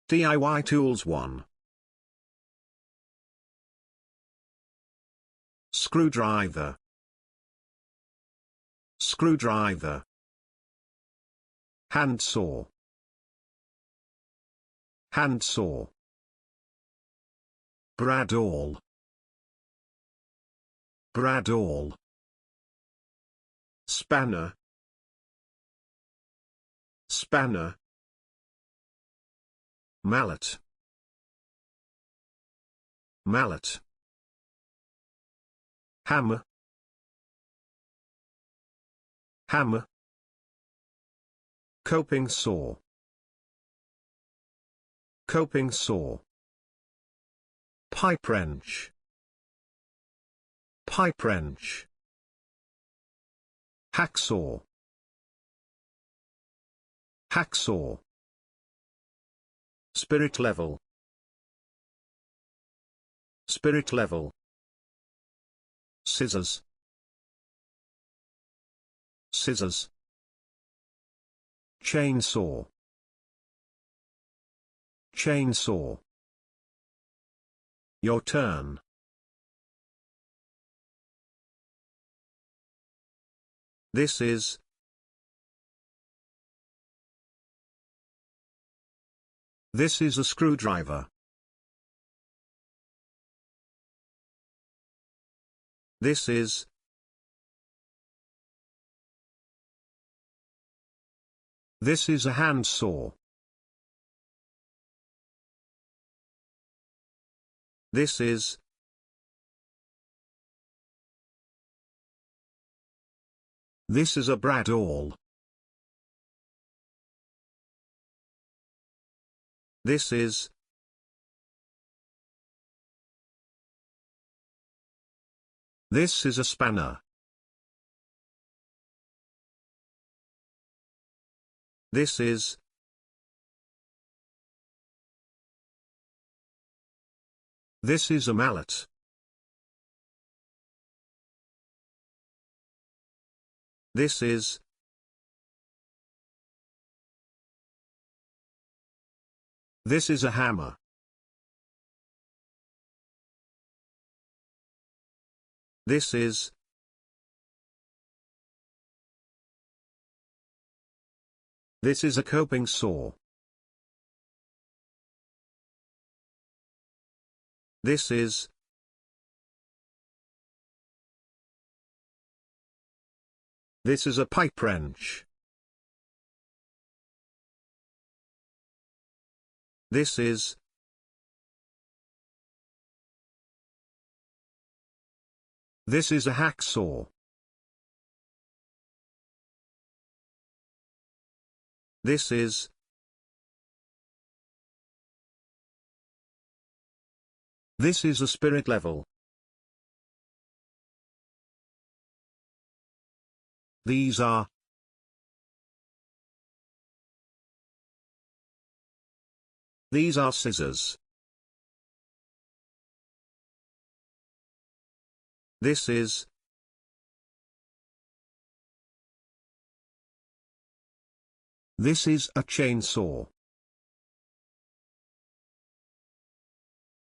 DIY Tools 1. Screwdriver. Screwdriver. Handsaw. Handsaw. Bradawl. Bradawl. Spanner. Spanner. Mallet. Mallet. Hammer. Hammer. Coping saw. Coping saw. Pipe wrench. Pipe wrench. Hacksaw. Hacksaw. Spirit level. Spirit level. Scissors. Scissors. Chainsaw. Chainsaw. Your turn. This is. This is a screwdriver. This is. This is a handsaw. This is. This is a Bradawl. This is. This is a spanner. This is. This is a mallet. This is. This is a hammer. This is. This is a coping saw. This is. This is a pipe wrench. This is. This is a hacksaw. This is. This is a spirit level. These are. These are scissors. This is. This is a chainsaw.